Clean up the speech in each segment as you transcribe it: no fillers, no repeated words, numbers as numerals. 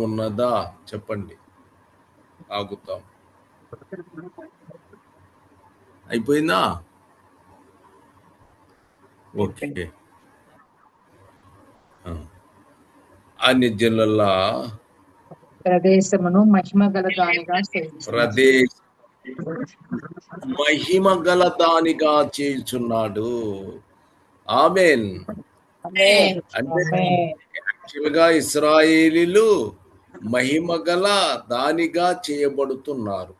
ఉన్నదా చెప్పండి, ఆగుతాం. అయిపోయిందా? ఓకే. అన్ని జనుల ప్రదేశమును మహిమ గల దానిగా మహిమ గల దానిగా చేయుచున్నాడు. ఆమేన్. అంటే యాక్చువల్గా ఇశ్రాయేలీలు మహిమ గల దానిగా చేయబడుతున్నారు.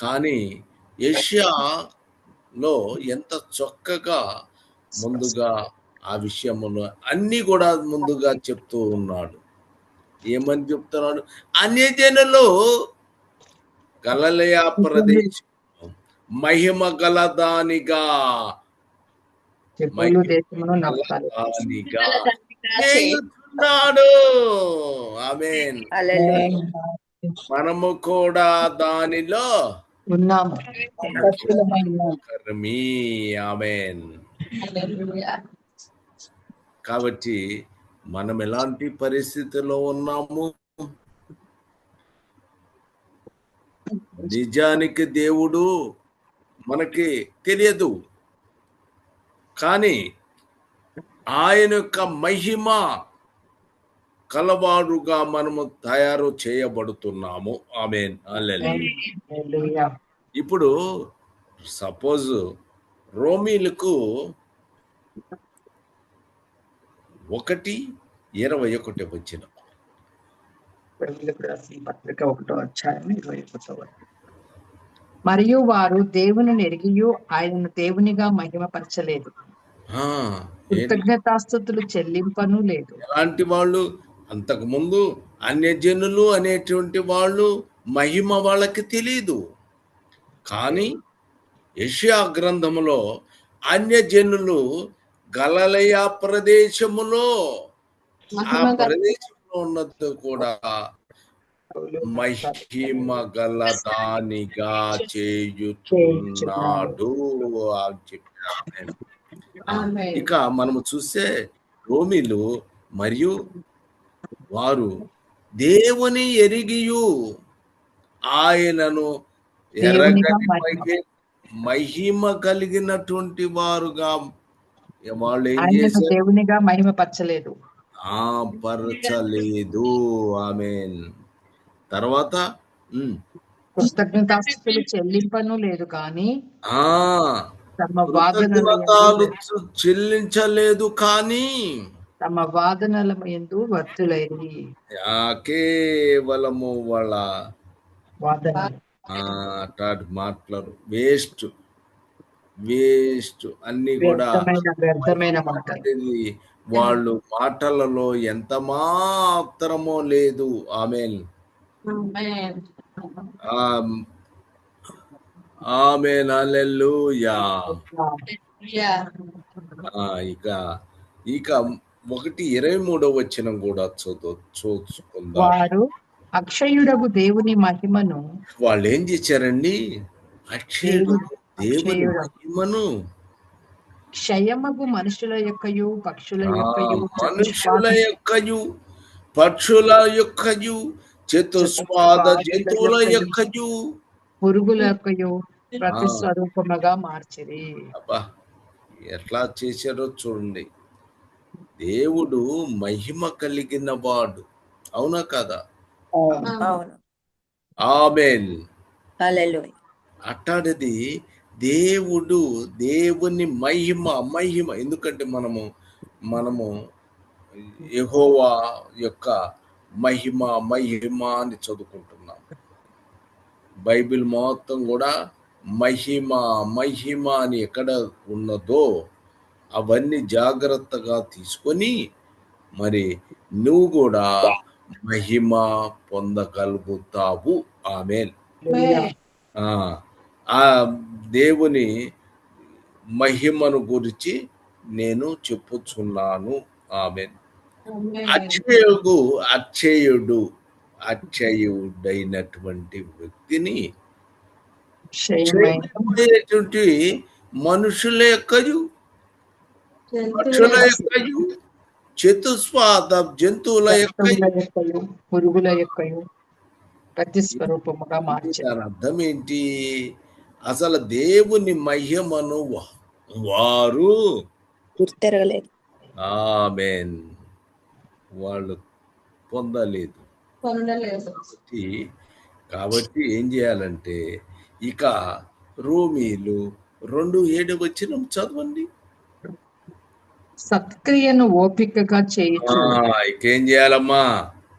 కానీ యెషయాలో ఎంత చక్కగా ముందుగా ఆ విషయమును అన్ని కూడా ముందుగా చెప్తూ ఉన్నాడు. ఏమని చెప్తున్నాడు? అన్యజనులు గలిలయ ప్రదేశం మహిమ గల దానిగా చేయుచున్నాడు. ఆమేన్. మనము కూడా దానిలో ఉన్నాము. ఆమేన్. కాబట్టి మనం ఎలాంటి పరిస్థితిలో ఉన్నాము? నిజానికి దేవుడు మనకి తెలియదు, కానీ ఆయన యొక్క మహిమ కలవాడుగా మనము తయారు చేయబడుతున్నాము. ఆమేన్. హల్లెలూయా. ఇప్పుడు సపోజ్ రోమీలకు 1:21 వచ్చిన పత్రిక 1:21. మరియు వారు దేవుని ఎరిగియు ఆయనను దేవునిగా మహిమపరచలేదు, కృతజ్ఞతాస్తుతులు చెల్లింపను లేదు. ఎలాంటి వాళ్ళు? అంతకు ముందు అన్యజనులు అనేటువంటి వాళ్ళు మహిమ వాళ్ళకి తెలియదు, కానీ యెషయా గ్రంథములో అన్యజనులు గలిలయ ప్రదేశములో ఆ ప్రదేశంలో ఉన్నది కూడా మహిమ గల దానిగా చేయుచున్నాడు అని చెప్పారు. ఇక మనము చూస్తే రోమీలు మరియు వారు దేవుని ఎరిగియు ఆయనను ఎరగని మహిమ కలిగినటువంటి వారుగా వాళ్ళు ఏం చేశారు? దేవునిగా మహిమపరచలేదు, పరచలేదు. ఆమేన్. తర్వాత కృతజ్ఞతాస్తుతులు చెల్లింపను లేదు, కానీ చెల్లించలేదు, కానీ తమ వాదనల యందు వర్తులైరి. కేవలము వాళ్ళ మాటలు వేస్ట్ అన్ని కూడా వ్యర్థమైన మాటలు. వాళ్ళు మాటలలో ఎంత మాత్రమో లేదు. ఆమేన్. ఆమేన్. హల్లెలూయా. ఇక 1:23 వచనం కూడా చూసుకుందాం. వారు అక్షయుడగు దేవుని మహిమను వాళ్ళు ఏం చేశారండి? అక్షయుడు దేవుని మహిమను క్షయమగు మనుషుల యొక్కయు పక్షుల యొక్కయు చతుస్పాద జంతువుల యొక్కయు పురుగుల యొక్కయు ప్రతి స్వరూపముగా మార్చిరి. ఎట్లా చేశారో చూడండి. దేవుడు మహిమ కలిగిన వాడు, అవునా కదా? ఆమేన్. అట్టాడిది దేవుడు, దేవుని మహిమ. ఎందుకంటే మనము యెహోవా యొక్క మహిమ అని చదువుకుంటున్నాం. బైబిల్ మొత్తం కూడా మహిమ అని ఎక్కడ ఉన్నదో అవన్నీ జాగ్రత్తగా తీసుకొని మరి నువ్వు కూడా మహిమ పొందగలుగుతావు. ఆమేన్. ఆ దేవుని మహిమను గురించి నేను చెప్పుచున్నాను. ఆమేన్. అక్షయుడైనటువంటి వ్యక్తిని మనుషుల యొక్కయు పక్షుల యొక్కయు చతుస్పాద జంతువుల యొక్క జంతువుల యొక్కయు పురుగుల యొక్కయు ప్రతిస్వరూపముగా మార్చెను. దాని అర్థం ఏంటి? అసలు దేవుని మహిమను వారు గుర్తెరగలేదు. ఆమేన్ వాళ్ళు పొందలేదు. కాబట్టి ఏం చేయాలంటే ఇక రోమీలు 2:7 చదవండి. సత్క్రియను ఓపికగా చేయుచు. ఇక ఏం చేయాలమ్మా?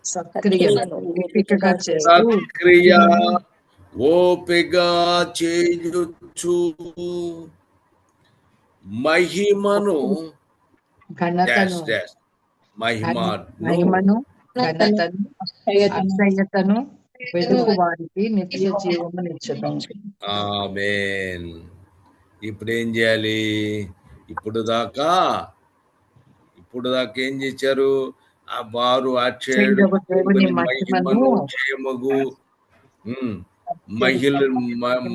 సత్క్రియను ఓపికగా చేస్తూ సత్క్రియ ఓపిగా చేయుచు మహిమను ఘనతను మహిమను ఘనతను అక్షయతను వెదుకు వారికి నిత్య జీవమునిచ్చును. ఆమేన్. ఇప్పుడు ఏం చేయాలి? ఇప్పుడు దాకా ఏం చేశారు? ఆ వారు అక్షయుడు దేవుని మహిమను చేయమగు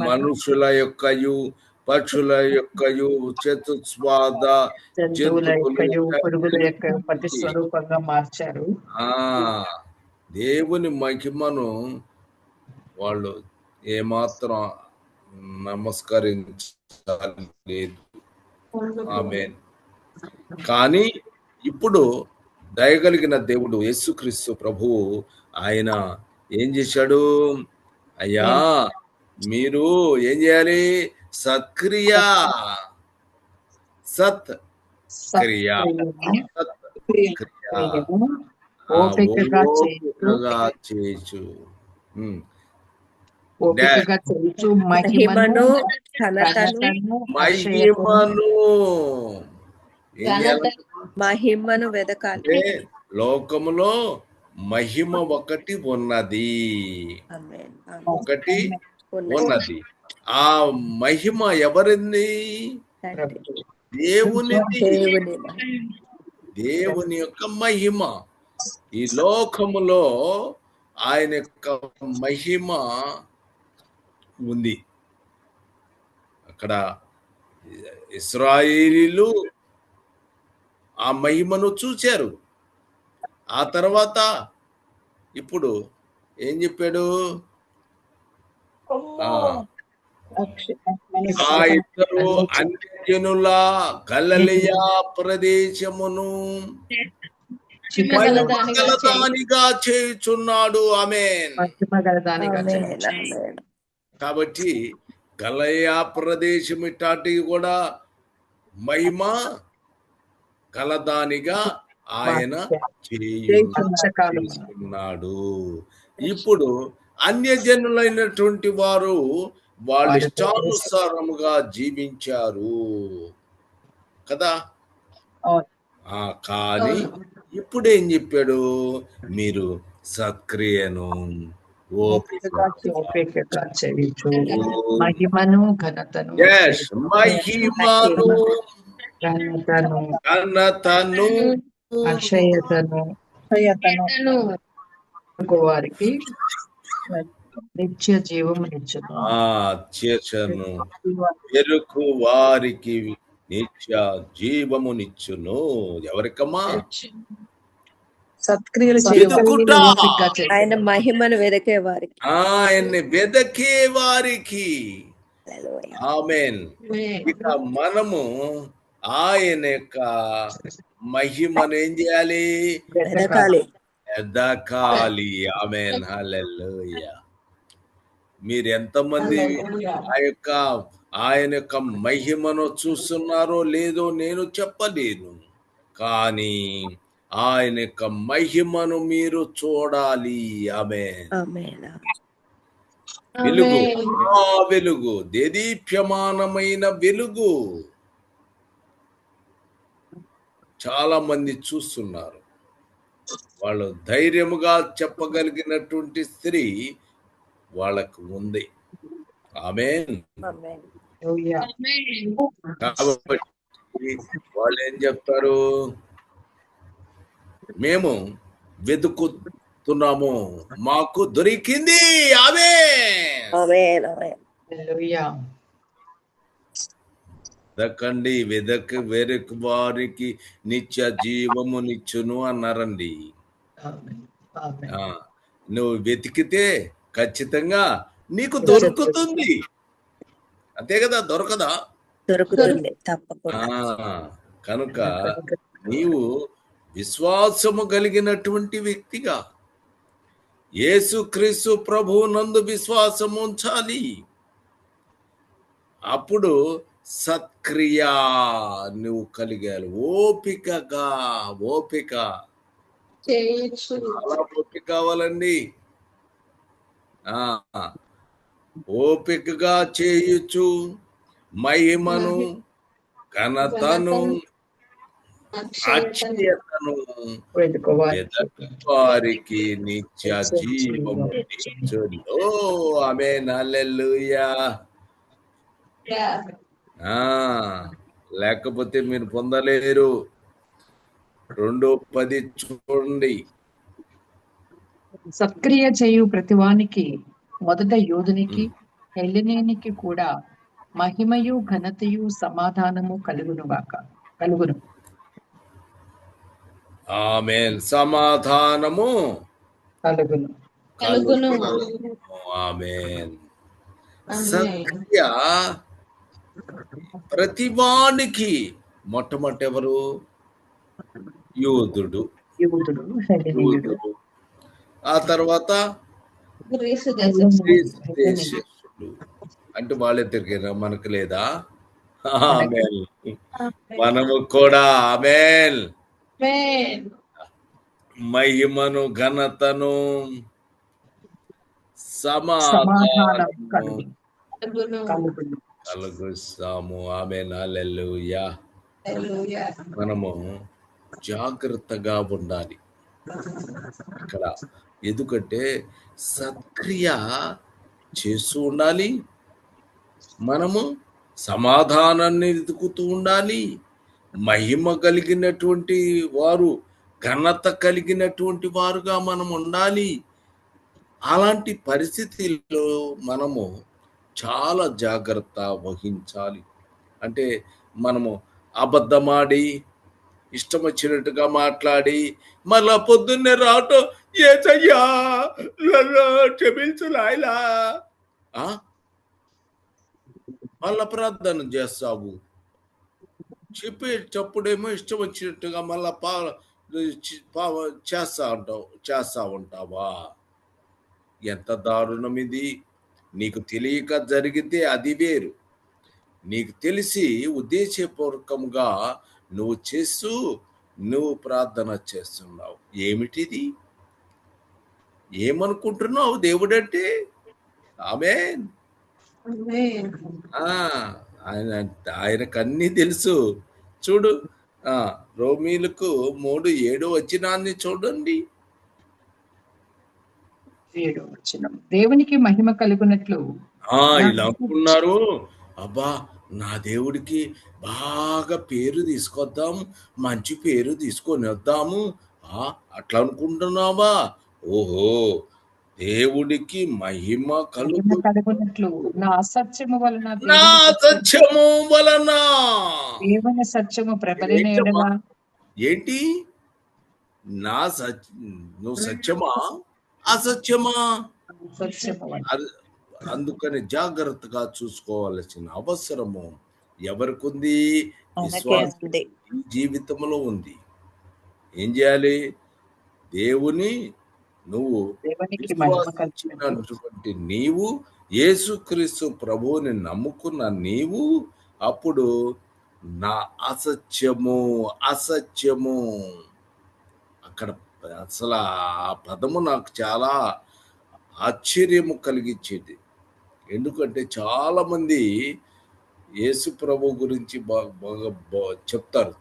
మనుషుల యొక్కయు పక్షుల యొక్కయు చతుస్పాద జంతువుల యొక్కయు పురుగుల యొక్క ప్రతిస్వరూపంగా మార్చారు. దేవుని మహిమను వాళ్ళు ఏమాత్రం నమస్కరించలేదు. ఆమేన్. కానీ ఇప్పుడు దయగలిగిన దేవుడు యేసుక్రీస్తు ప్రభువు ఆయన ఏం చేశాడు? అయ్యా మీరు ఏం చేయాలి? సత్క్రియ ఓపికగా చేయుచు మహిమను మహిమను వెదకాలి. లోకములో మహిమ ఒకటి ఉన్నది. ఆ మహిమ ఎవరిది? దేవుని యొక్క మహిమ. ఈ లోకములో ఆయన యొక్క మహిమ ఉంది. అక్కడ ఇశ్రాయేలీలు ఆ మహిమను చూశారు. ఆ తర్వాత ఇప్పుడు ఏం చెప్పాడు? ఆ ఇద్దరు అన్యజనుల గలిలయ ప్రదేశమును మహిమగలదానిగా చేయుచున్నాడు. ఆమేన్. కాబట్టి గలిలయ ప్రదేశం ఇట్లాంటివి కూడా మహిమ కలదానిగా ఆయన చేస్తున్నాడు. ఇప్పుడు అన్యజనులైనటువంటి వారు వాళ్ళ ఇష్టానుసారముగా జీవించారు కదా. కానీ ఇప్పుడు ఏం చెప్పాడు? మీరు సత్క్రియను ఓపికగా చేయుచు మహిమను ఘనతను అక్షయతను వారికి నిత్య జీవమునిచ్చును. ఎరుకు వారికి నిత్య జీవమునిచ్చును. ఎవరికమ్మా? సత్క్రియలు ఆయన మహిమను వెదకే వారికి, ఆయన్ని వెదకే వారికి. ఆమేన్. ఇక మనము ఆయన యొక్క మహిమను ఏం చేయాలి? ఎదకాలి. ఆమేన్. హల్లెలూయా. మీరు ఎంతమంది ఆయన యొక్క మహిమను చూస్తున్నారో లేదో నేను చెప్పలేను, కానీ ఆయన యొక్క మహిమను మీరు చూడాలి. ఆమేన్. వెలుగు, వెలుగు, దేదీప్యమానమైన వెలుగు చాలా మంది చూస్తున్నారు. వాళ్ళు ధైర్యముగా చెప్పగలిగినటువంటి స్త్రీ వాళ్ళకు ఉంది. ఆమేన్. కాబట్టి వాళ్ళు ఏం చెప్తారు? మేము వెతుకుతున్నాము, మాకు దొరికింది. ఆమేన్. వెదకండి వెదకు వారికి నిత్య జీవము నిచ్చును అన్నారండి. ఆమేన్. ఆమేన్. ఆ, నువ్వు వెతికితే ఖచ్చితంగా నీకు దొరుకుతుంది. అంతే కదా, దొరకదా? దొరుకుతుంది ఆ, తప్పకుండా. కనుక నీవు విశ్వాసము కలిగినటువంటి వ్యక్తిగా యేసుక్రీస్తు ప్రభువు నందు విశ్వాసం ఉంచాలి. అప్పుడు సత్క్రియ నువ్వు కలిగాలి. ఓపిక చాలా ఓపిక కావాలండి. ఆ, ఓపికగా చేయొచ్చు మహిమను, ఘనతను, అక్షయతను వారికి నిత్య జీవము నిచ్చును. ఆమేన్, హల్లెలూయా. లేకపోతే మీరు పొందలేరు. 2:10 చూడండి. సత్క్రియ చేయు ప్రతివానికి మొదట యోధునికి హెల్లెనీనికి కూడా మహిమయు ఘనతయు సమాధానము కలుగును. ఆమేన్. సమాధానము కలుగును. ఆమేన్. సత్క్రియ ప్రతివానికి మొట్టమొదటి ఎవరు? యూదుడు. హెల్లెనీయుడు. ఆ తర్వాత గ్రీసు దేశస్థులు. అంటే వాళ్ళిద్దరికైనా మనకు లేదా? ఆమేన్. మనము కూడా ఆమేన్. మహిమను, ఘనతను, సమాధానము కలుగుస్తాము. ఆమేన్, హల్లెలూయా. మనము జాగ్రత్తగా ఉండాలి ఇక్కడ. ఎందుకంటే సత్క్రియ చేస్తూ ఉండాలి, మనము సమాధానాన్ని వెతుకుతూ ఉండాలి, మహిమ కలిగినటువంటి వారు, ఘనత కలిగినటువంటి వారుగా మనం ఉండాలి. అలాంటి పరిస్థితుల్లో మనము చాలా జాగ్రత్త వహించాలి. అంటే మనము అబద్ధమాడి, ఇష్టం వచ్చినట్టుగా మాట్లాడి, మళ్ళా పొద్దున్నే రావటం, ఏసయ్యా నన్ను క్షమించు నాయనా, మళ్ళా ప్రార్థన చేస్తావు. చెప్పేటప్పుడేమో ఇష్టం వచ్చినట్టుగా మళ్ళా చేస్తా ఉంటావా? ఎంత దారుణం ఇది! నీకు తెలియక జరిగితే అది వేరు. నీకు తెలిసి ఉద్దేశపూర్వకంగా నువ్వు ప్రార్థన చేస్తున్నావు. ఏమిటిది? ఏమనుకుంటున్నావు దేవుడంటే? ఆమేన్. ఆయనకు అన్నీ తెలుసు. చూడు, రోమీలకు 3:7 వచనాన్ని చూడండి. దేవునికి మహిమ కలుగునట్లు ఇలా అనుకున్నారు, అబ్బా నా దేవుడికి బాగా పేరు తీసుకొద్దాము, మంచి పేరు తీసుకొని వద్దాము, అట్లా అనుకుంటున్నావా? ఓహో, దేవుడికి మహిమ కలుగునట్లు నా అసత్యము వలన దేవుని సత్యము ప్రబలిన ఏంటి? నువ్వు సత్యమా అసత్యమా? అందుకని జాగ్రత్తగా చూసుకోవాల్సిన అవసరము ఎవరికి ఉంది? విశ్వాసం జీవితంలో ఉంది. ఏం చేయాలి? దేవుని నువ్వు విశ్వాసించినటువంటి నీవు, యేసుక్రీస్తు ప్రభువుని నమ్ముకున్న నీవు, అప్పుడు నా అసత్యము అక్కడ అసలు ఆ పదము నాకు చాలా ఆశ్చర్యము కలిగించేది. ఎందుకంటే చాలా మంది యేసు ప్రభు గురించి బాగా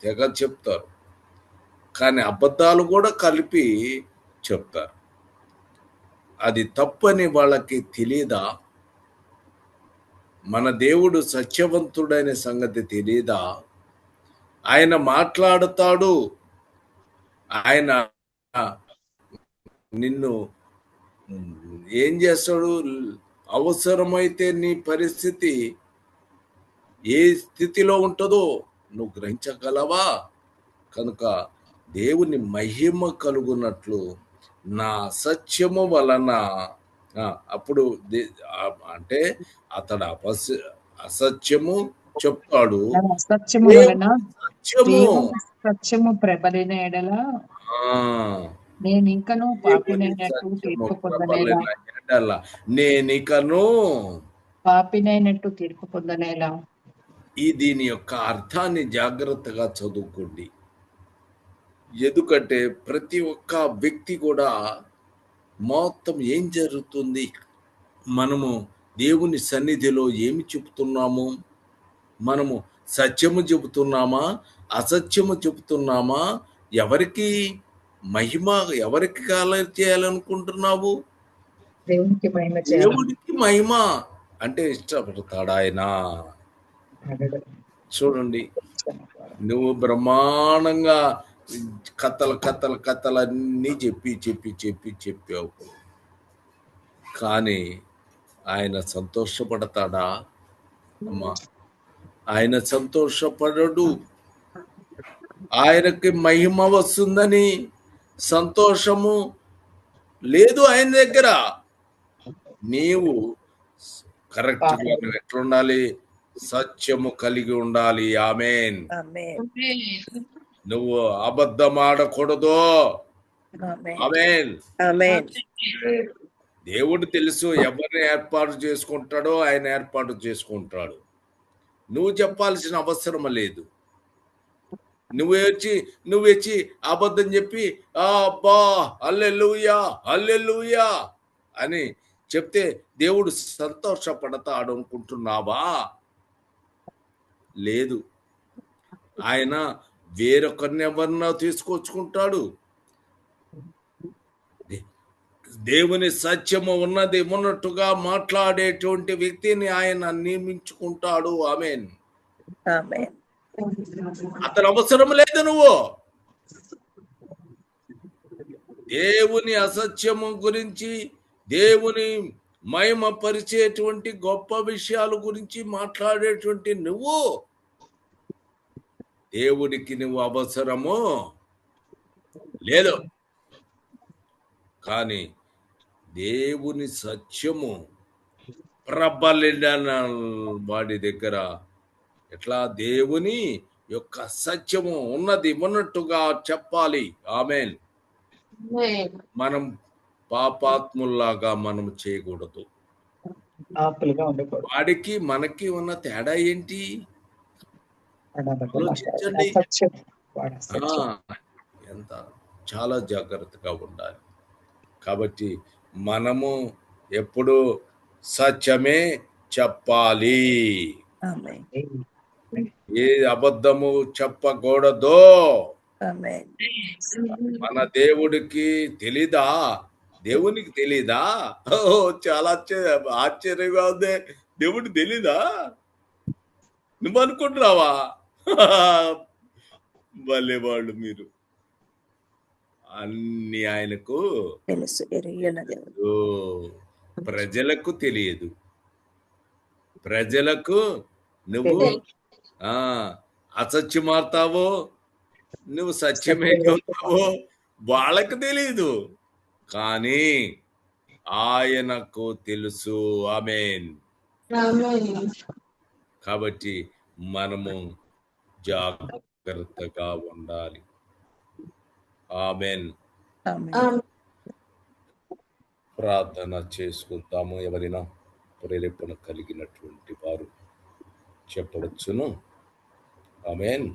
తెగ చెప్తారు, కానీ అబద్ధాలు కూడా కలిపి చెప్తారు. అది తప్పని వాళ్ళకి తెలియదా? మన దేవుడు సత్యవంతుడైన సంగతి తెలియదా? ఆయన మాట్లాడతాడు, ఆయన నిన్ను ఏం చేస్తాడు? అవసరమైతే నీ పరిస్థితి ఏ స్థితిలో ఉంటుందో నువ్వు గ్రహించగలవా? కనుక దేవుని మహిమ కలుగునట్లు నా అసత్యము వలన అప్పుడు అంటే అతడు అసత్యము చెప్తాడు, అసత్యము వలన సత్యము సత్యము ప్రబలిన ఎడల నేను ఇంకను పాపినైనట్టు తీర్పు పొందనేలా నేనికను పాపినైనట్టు తీర్పు పొందనేలా. ఈ దీని యొక్క అర్థాన్ని జాగ్రత్తగా చదువుకోండి. ఎందుకంటే ప్రతి ఒక్క వ్యక్తి కూడా మొత్తం ఏం జరుగుతుంది, మనము దేవుని సన్నిధిలో ఏమి చెబుతున్నాము, మనము సత్యము చెబుతున్నామా అసత్యము చెబుతున్నామా, ఎవరికి మహిమ ఎవరికి చేయాలనుకుంటున్నావు? దేవునికి మహిమ. దేవుడికి మహిమ అంటే ఇష్టపడతాడు ఆయన. చూడండి, నువ్వు బ్రహ్మాండంగా కథలన్నీ చెప్పావు, కానీ ఆయన సంతోషపడతాడా? అమ్మా, ఆయన సంతోషపడడు. ఆయనకి మహిమ వస్తుందని సంతోషము లేదు ఆయన దగ్గర. నీవు కరెక్ట్ గా ఎట్లుండాలి? సత్యము కలిగి ఉండాలి. ఆమేన్. నువ్వు అబద్ధం ఆడకూడదు. ఆమేన్. దేవుడు తెలుసు ఎవరిని ఏర్పాటు చేసుకుంటాడో ఆయన ఏర్పాటు చేసుకుంటాడు. నువ్వు చెప్పాల్సిన అవసరం లేదు. నువ్వు వచ్చి అబద్ధం చెప్పి అబ్బా హల్లెలూయా హల్లెలూయా అని చెప్తే దేవుడు సంతోషపడతాడు అనుకుంటున్నావా? లేదు. ఆయన వేరొకరిని ఎవరినో తీసుకొచ్చుకుంటాడు. దేవుని సత్యము ఉన్నట్టుగా మాట్లాడేటువంటి వ్యక్తిని ఆయన నియమించుకుంటాడు. ఆమేన్. అతను అవసరం లేదు. నువ్వు దేవుని అసత్యము గురించి, దేవుని మహిమ పరిచేటువంటి గొప్ప విషయాల గురించి మాట్లాడేటువంటి నువ్వు దేవుడికి నువ్వు అవసరము లేదు. కానీ దేవుని సత్యము ప్రబలిన వాడి దగ్గర ఎట్లా దేవుని యొక్క సత్యము ఉన్నట్టుగా చెప్పాలి. ఆమేన్. మనం పాపాత్ముల్లాగా మనం చేయకూడదు. వాడికి మనకి ఉన్న తేడా ఏంటి? ఆలోచించండి. ఎంత చాలా జాగ్రత్తగా ఉండాలి. కాబట్టి మనము ఎప్పుడు సత్యమే చెప్పాలి. ఏ అబద్ధము చెప్పకూడదు. మన దేవుడికి తెలీదా? దేవునికి తెలీదా? చాలా ఆశ్చర్యంగా ఉంది. దేవుడు తెలీదా? నువ్వు అనుకుంటున్నావా? భలే వాళ్ళు మీరు. అన్ని ఆయనకు తెలుసు. ప్రజలకు తెలియదు. ప్రజలకు నువ్వు అసత్యమాడతావో నువ్వు సత్యమే చెబుతావో వాళ్ళకు తెలియదు, కానీ ఆయనకు తెలుసు. ఆమేన్. కాబట్టి మనము జాగ్రత్తగా ఉండాలి. ఆమేన్. ప్రార్థన చేసుకుంటాము. ఎవరైనా ప్రేరేపణ కలిగినటువంటి వారు చెప్పవచ్చును. ఆమేన్.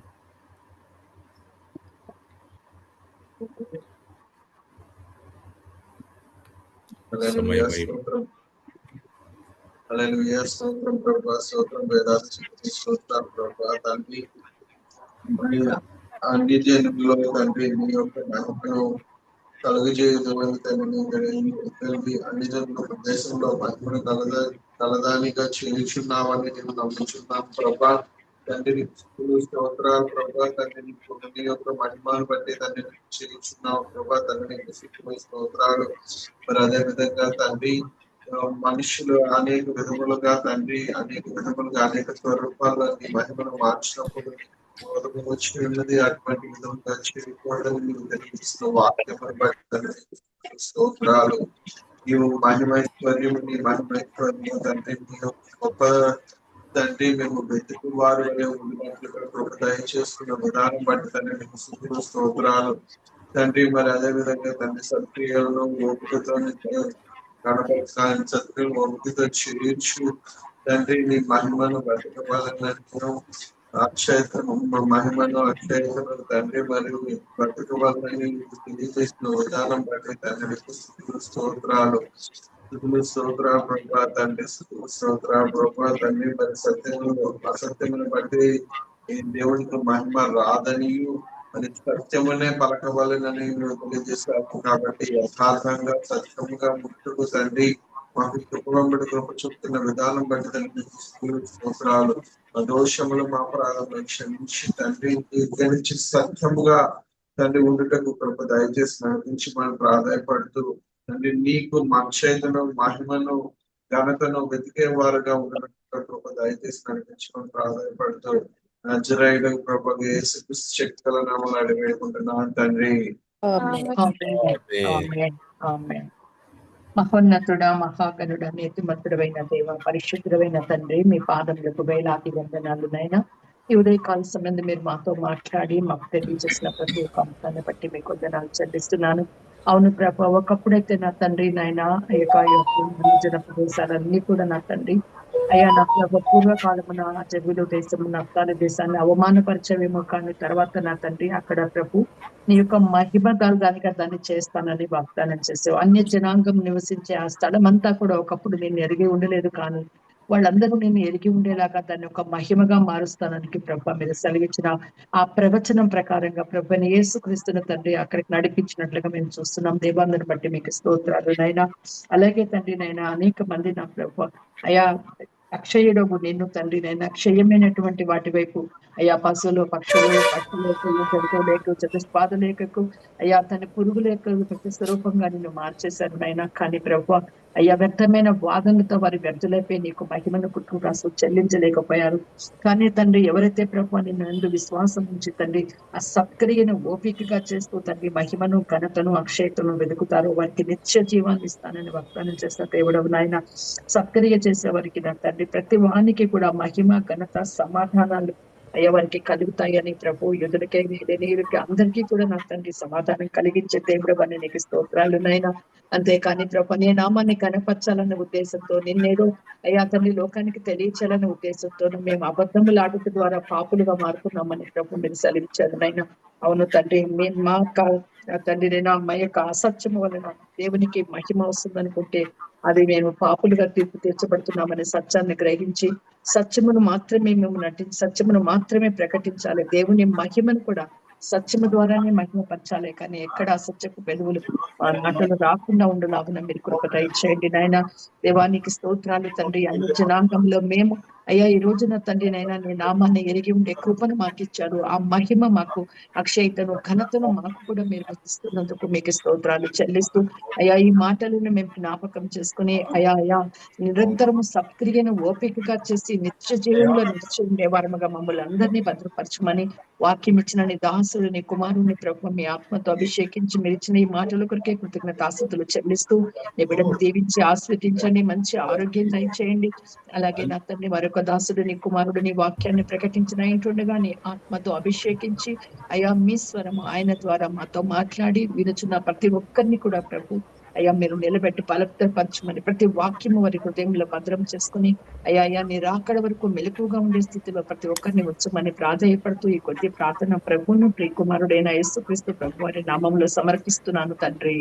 అన్ని జనుల్లో తండ్రి మీ యొక్క మహిమను కలుగజేయగలరు తండ్రి. అన్ని జనుల దేశంలో మహిమను కలదానిగా చేయుచున్నామని నేను నమ్ముచున్నాం ప్రభా. తండ్రి స్తోత్రాలు ప్రభా. తండ్రి నీ యొక్క మహిమను బట్టి తండ్రి చేయుచున్నావు ప్రభా. తండ్రి స్తోత్రాలు. మరి అదే విధంగా తండ్రి మనుషులు అనేక విధములుగా తండ్రి అనేక విధములుగా అనేక స్వరూపాల్లో నీ మహిమను మార్చినప్పుడు వచ్చి ఉన్నది అటువంటి విధంగా చేయకూడదని నీవు తెలియజేసిన వాక్యం స్తోత్రాలు. నీవు మహిమైశ్వర్యము నీ మహిమైశ్వర్యం తండ్రి నీ గొప్ప తండ్రి మేము వెతుకు వారు ఉన్నట్లుగా కృప దయచేస్తున్న విధానం బట్టి తండ్రి మీకు స్తుతులు స్తోత్రాలు తండ్రి. మరి అదే విధంగా తండ్రి సత్క్రియలను ఓపికతో కనపరచాలని సత్క్రియలు ఓపికతో చేయించు తండ్రి. నీ మహిమను బ్రతకవాలని అక్షయతను మహిమను అక్షయతను తండ్రి మరియు బ్రతకవాలని తెలియజేసిన విధానం బట్టి తండ్రి మీకు స్తుతులు స్తోత్రాలు స్తోత్రాలు ప్రభా తండ్రి స్తోత్రాలు ప్రభా తండ్రి. మరి సత్యమును అసత్యమును బట్టి ఈ దేవునికి మహిమ రాదని మరి సత్యమునే పలకవాలని తెలియజేస్తారు. కాబట్టి యథార్థంగా సత్యముగా ముట్టుకు తండ్రి మాకు కృపంబడి కృప చూపుతున్న విధానం బట్టి తండ్రి స్తోత్రాలు. దోషములు మా ప్రారంభం క్షమించి తండ్రి ఇక్కడి నుంచి సత్యముగా తండ్రి ఉండుటకు కృప దయచేసి నడిపించి మనం ప్రాధాయపడుతూ తండ్రి నీకు అక్షయతను మహిమను ఘనతను వెతికే వారుగా ఉండటం కృప దయచేసి నడిపించుకొని ప్రాధాయపడుతూ నజరేయుడు కృపగా యేసుక్రీస్తు శక్తుల నామములో అడిగి వేడుకుంటున్నాను తండ్రి. మహోన్నతుడా మహాగణుడ నీతిమంతుడైన దేవ పరిశుద్ధుడైన తండ్రి మీ పాదములకు వేలాది వందనాలు నైనా. ఈ ఉదయకాల సమయంలో మీరు మాతో మాట్లాడి మాకు తెలియజేసిన ప్రతి ఒక్క అంశాన్ని బట్టి మీకు వందనాలు చెల్లిస్తున్నాను. అవును ప్రభా, ఒకప్పుడైతే నా తండ్రి నాయన జన ప్రదేశాలన్నీ కూడా నా తండ్రి అయ్యా నా ప్రభు పూర్వకాలమున జబులు దేశము నప్తాలి దేశాన్ని అవమానపరిచేవేమో, కానీ తర్వాత నా తండ్రి అక్కడ ప్రభు నీ యొక్క మహిమ దానికి దాన్ని చేస్తానని వాగ్దానం చేసావు. అన్య జనాంగం నివసించే ఆ స్థలం అంతా కూడా ఒకప్పుడు నేను ఎరిగి ఉండలేదు, కానీ వాళ్ళందరూ నేను ఎరిగి ఉండేలాగా దాన్ని ఒక మహిమగా మారుస్తానని ప్రభు మీరు సెలవిచ్చిన ఆ ప్రవచనం ప్రకారంగా ప్రభుని యేసుక్రీస్తుని తండ్రి అక్కడికి నడిపించినట్లుగా మేము చూస్తున్నాం. దేవాందని బట్టి మీకు స్తోత్రాలు నైనా. అలాగే తండ్రి నైనా అనేక మంది నా ప్రభు అయా అక్షయుడవు నిన్ను తండ్రి నైనా క్షయమైనటువంటి వాటి వైపు అయ్యా పశువులు పక్షులు జంతువు లేక చతుష్పాద లేకకు అయ్యా తన పురుగు లేక ప్రతి స్వరూపంగా నిన్ను మార్చేశారు నైనా. కానీ ప్రభు అయ్యా వ్యర్థమైన వాదనలతో వారి వ్యర్థులైపోయి నీకు మహిమను కుటుంబాసు చెల్లించలేకపోయారు. కానీ తండ్రి ఎవరైతే ప్రభు నిన్ను విశ్వాసం ఉంచి తండ్రి ఆ సత్క్రియను ఓపికగా చేస్తూ తండ్రి మహిమను ఘనతను అక్షయతను వెతుకుతారో వారికి నిత్య జీవాన్ని ఇస్తానని వాగ్దానం చేసిన దేవుడవు నాయన. సత్క్రియ చేసే వారికి నా తండ్రి ప్రతి వానికి కూడా మహిమ ఘనత సమాధానాలు అయ్యా వారికి కలుగుతాయని ప్రభు యుద్ధులకే నీరుకి అందరికీ కూడా నా తండ్రి సమాధానం కలిగించే దేవుడు అని నీకు స్తోత్రాలు నైనా. అంతేకాని ప్రభు నీ నామాన్ని కనపరచాలన్న ఉద్దేశంతో నిన్నేదో అయ్యా తండ్రి లోకానికి తెలియచాలన్న ఉద్దేశంతో మేము అబద్ధములు ఆడుట ద్వారా పాపులుగా మారుతున్నామని ప్రభు మీరు సెలవిచ్చారు నైనా. అవును తండ్రి మా తండ్రి నేను మా యొక్క అసత్యము వలన దేవునికి మహిమ వస్తుందనుకుంటే అది మేము పాపులుగా తీర్పు తీర్చబడుతున్నామని సత్యాన్ని గ్రహించి సత్యమును మాత్రమే మేము సత్యమును మాత్రమే ప్రకటించాలి. దేవుని మహిమను కూడా సత్యము ద్వారానే మహిమ పరచాలి, కానీ ఎక్కడ అసత్యపు వెలుగులు మాటలు రాకుండా ఉండలాగున మీరు కృప దయచేయండి నాయన. దేవానికి స్తోత్రాలు తండ్రి. అన్ని జనాంగంలో మేము అయ్యా ఈ రోజున తండ్రి నైనా నీ నామాన్ని ఎరిగి ఉండే కృపను మాకు ఇచ్చారు. ఆ మహిమ మాకు అక్షయతను ఘనతను మాకు కూడా మీరు ఇస్తున్నందుకు మీకు స్తోత్రాలు చెల్లిస్తూ అయ్యా ఈ మాటలను మేము జ్ఞాపకం చేసుకుని అయ్యా నిరంతరము సత్క్రియను ఓపికగా చేసి నిత్య జీవంలో నిలిచి ఉండే వారముగా మమ్మల్ని అందరినీ భద్రపరచమని వాక్యం ఇచ్చిన నీ దాసుడు నీ కుమారుని ప్రభు మీ ఆత్మతో అభిషేకించి మీరు ఇచ్చిన ఈ మాటల కొరకే కృతజ్ఞతాస్తుతులు చెల్లిస్తూ నీ బిడ్డను దీవించి ఆస్వాదించండి, మంచి ఆరోగ్యం దయచేయండి. అలాగే నా తండ్రి మరొక దాసుడు నీ కుమారుడు నీ వాక్యాన్ని ప్రకటించిన ఇంటుండగా నీ ఆత్మతో అభిషేకించి అయ్యా మీ స్వరము ఆయన ద్వారా మాతో మాట్లాడి వినుచున్న ప్రతి ఒక్కరిని కూడా ప్రభు అయ్యా మీరు నిలబెట్టి బలపరచమని ప్రతి వాక్యము వారి హృదయంలో భద్రం చేసుకుని అయ్యా నీ రాకడ వరకు మెలకుగా ఉండే స్థితిలో ప్రతి ఒక్కరిని వచ్చమని ప్రాధాయపడుతూ ఈ కొద్ది ప్రార్థన ప్రభువును ప్రియకుమారుడైన యేసుక్రీస్తు ప్రభు వారి నామంలో సమర్పిస్తున్నాను తండ్రి.